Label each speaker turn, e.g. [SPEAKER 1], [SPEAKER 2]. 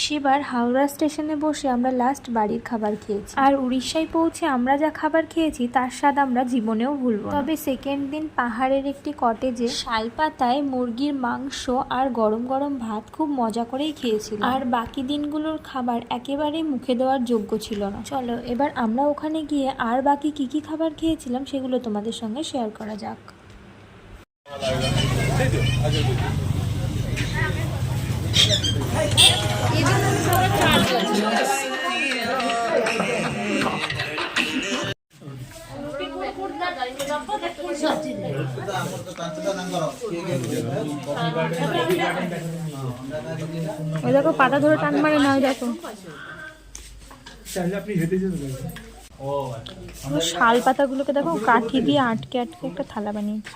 [SPEAKER 1] সেবার হাওড়া স্টেশনে বসে আমরা লাস্ট বাড়ির খাবার খেয়েছি। আর উড়িষ্যায় পৌঁছে আমরা যা খাবার খেয়েছি তার স্বাদ আমরা জীবনেও ভুলবো না। তবে সেকেন্ড দিন পাহাড়ের একটি কটেজে শালপাতায় মুরগির মাংস আর গরম গরম ভাত খুব মজা করেই খেয়েছিলাম। আর বাকি দিনগুলোর খাবার একেবারেই মুখে দেওয়ার যোগ্য ছিল না। চলো এবার আমরা ওখানে গিয়ে আর বাকি কি খাবার খেয়েছিলাম সেগুলো তোমাদের সঙ্গে শেয়ার করা যাক। ওই দেখো পাতা ধরে টান মারে না, ওই দেখো শাল পাতাগুলোকে দেখো কাঠি দিয়ে আটকে আটকে একটা থালা বানিয়েছে।